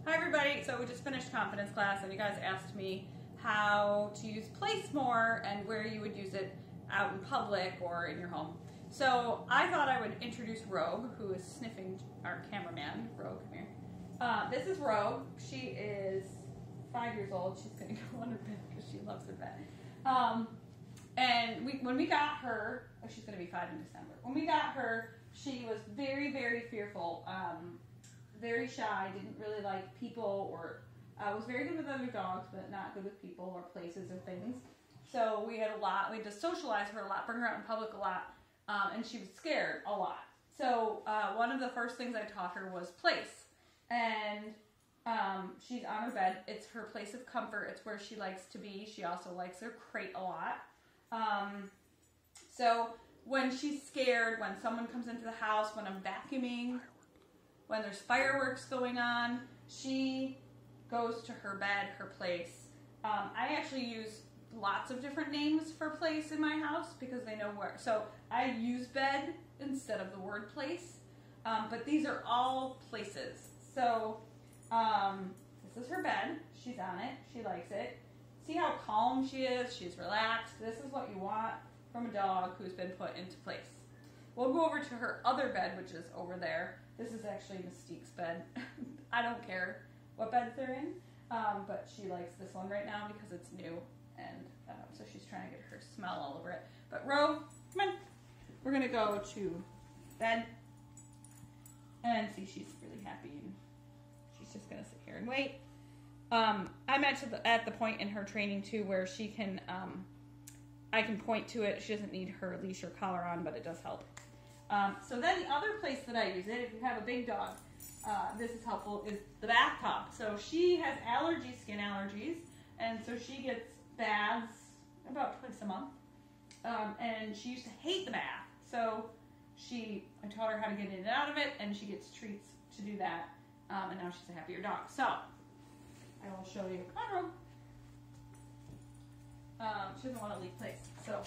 Hi everybody, so we just finished confidence class and you guys asked me how to use place more and where you would use it out in public or in your home. So I thought I would introduce Rogue, who is sniffing our cameraman. Rogue, come here. This is Rogue. She is 5 years old. She's going to go on her bed because she loves her bed. When we got her, she's going to be 5 in December. When we got her, she was very, very fearful. Very shy, didn't really like people, or was very good with other dogs, but not good with people or places or things. So we had to socialize her a lot, bring her out in public a lot, and she was scared a lot. So one of the first things I taught her was place. And she's on her bed. It's her place of comfort. It's where she likes to be. She also likes her crate a lot. So when she's scared, when someone comes into the house, when I'm vacuuming, when there's fireworks going on, she goes to her bed, her place. I actually use lots of different names for place in my house because they know where. So I use bed instead of the word place, but these are all places. So this is her bed. She's on it. She likes it. See how calm she is? She's relaxed. This is what you want from a dog who's been put into place. We'll go over to her other bed, which is over there. This is actually Mystique's bed. I don't care what beds they're in, but she likes this one right now because it's new, and so she's trying to get her smell all over it. But Rogue, come on. We're going to go to bed, and see, she's really happy, and she's just going to sit here and wait. I'm at the point in her training, too, where she can, I can point to it. She doesn't need her leash or collar on, but it does help. So then the other place that I use it, if you have a big dog, this is helpful, is the bathtub. So she has allergies, skin allergies, and so she gets baths about twice a month. And she used to hate the bath. So I taught her how to get in and out of it, and she gets treats to do that. And now she's a happier dog. So I will show you. Come on, Rogue. She doesn't want to leave place. So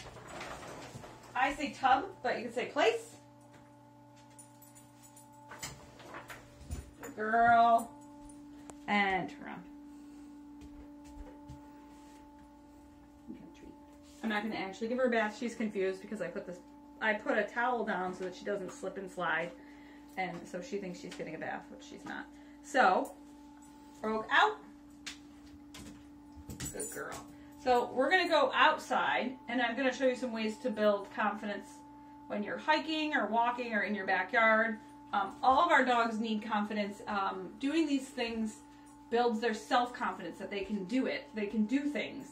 I say tub, but you can say place. Good girl. And turn around. I'm not going to actually give her a bath. She's confused because I put a towel down so that she doesn't slip and slide. And so she thinks she's getting a bath, which she's not. So, Rogue out. Good girl. So we're going to go outside, and I'm going to show you some ways to build confidence when you're hiking or walking or in your backyard. All of our dogs need confidence. Doing these things builds their self-confidence that they can do it. They can do things.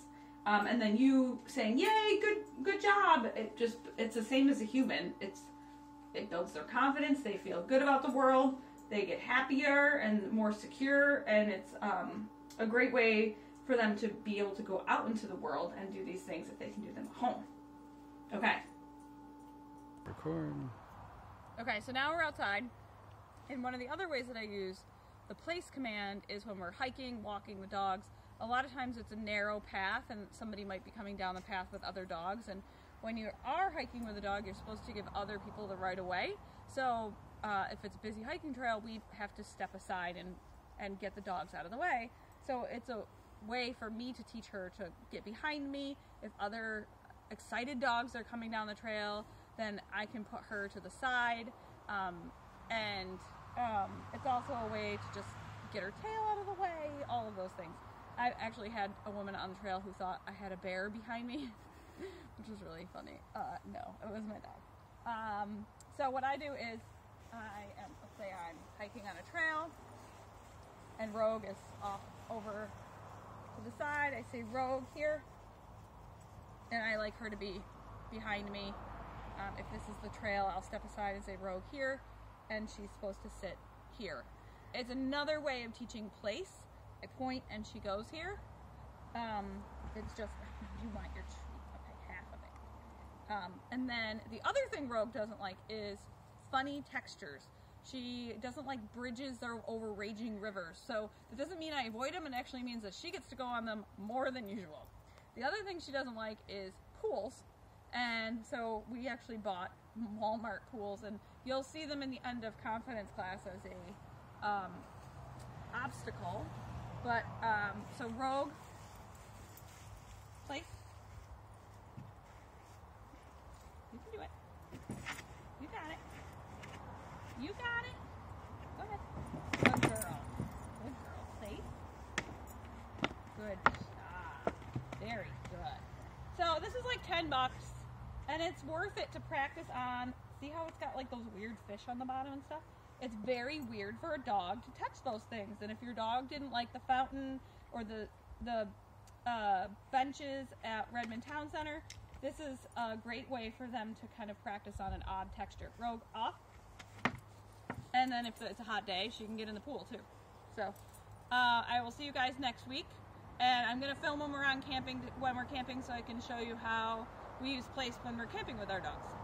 And then you saying, yay, good job. It's the same as a human. It builds their confidence. They feel good about the world. They get happier and more secure. And it's a great way for them to be able to go out into the world and do these things if they can do them at home. Okay. Record. Okay, so now we're outside. And one of the other ways that I use the place command is when we're hiking, walking with dogs. A lot of times it's a narrow path and somebody might be coming down the path with other dogs. And when you are hiking with a dog, you're supposed to give other people the right of way. So if it's a busy hiking trail, we have to step aside and get the dogs out of the way. So it's a way for me to teach her to get behind me. If other excited dogs are coming down the trail, then I can put her to the side. It's also a way to just get her tail out of the way, all of those things. I actually had a woman on the trail who thought I had a bear behind me, which was really funny. No, it was my dog. So what I do is let's say I'm hiking on a trail, and Rogue is off over to the side. I say Rogue here, and I like her to be behind me. If this is the trail, I'll step aside and say Rogue here, and she's supposed to sit here. It's another way of teaching place. I point and she goes here. It's just, you want your treat, okay, half of it. And then the other thing Rogue doesn't like is funny textures. She doesn't like bridges or over raging rivers. So it doesn't mean I avoid them, it actually means that she gets to go on them more than usual. The other thing she doesn't like is pools. And so we actually bought Walmart pools, and you'll see them in the end of confidence class as a obstacle. But, so Rogue, place. You can do it. You got it. You got it. Go ahead. Good girl. Good girl. Safe. Good job. Very good. So this is like $10, and it's worth it to practice on. See how it's got like those weird fish on the bottom and stuff? It's very weird for a dog to touch those things. And if your dog didn't like the fountain or the benches at Redmond Town Center, this is a great way for them to kind of practice on an odd texture. Rogue off. And then if it's a hot day, she can get in the pool too. So I will see you guys next week. And I'm going to film them around camping when we're camping so I can show you how we use place when we're camping with our dogs.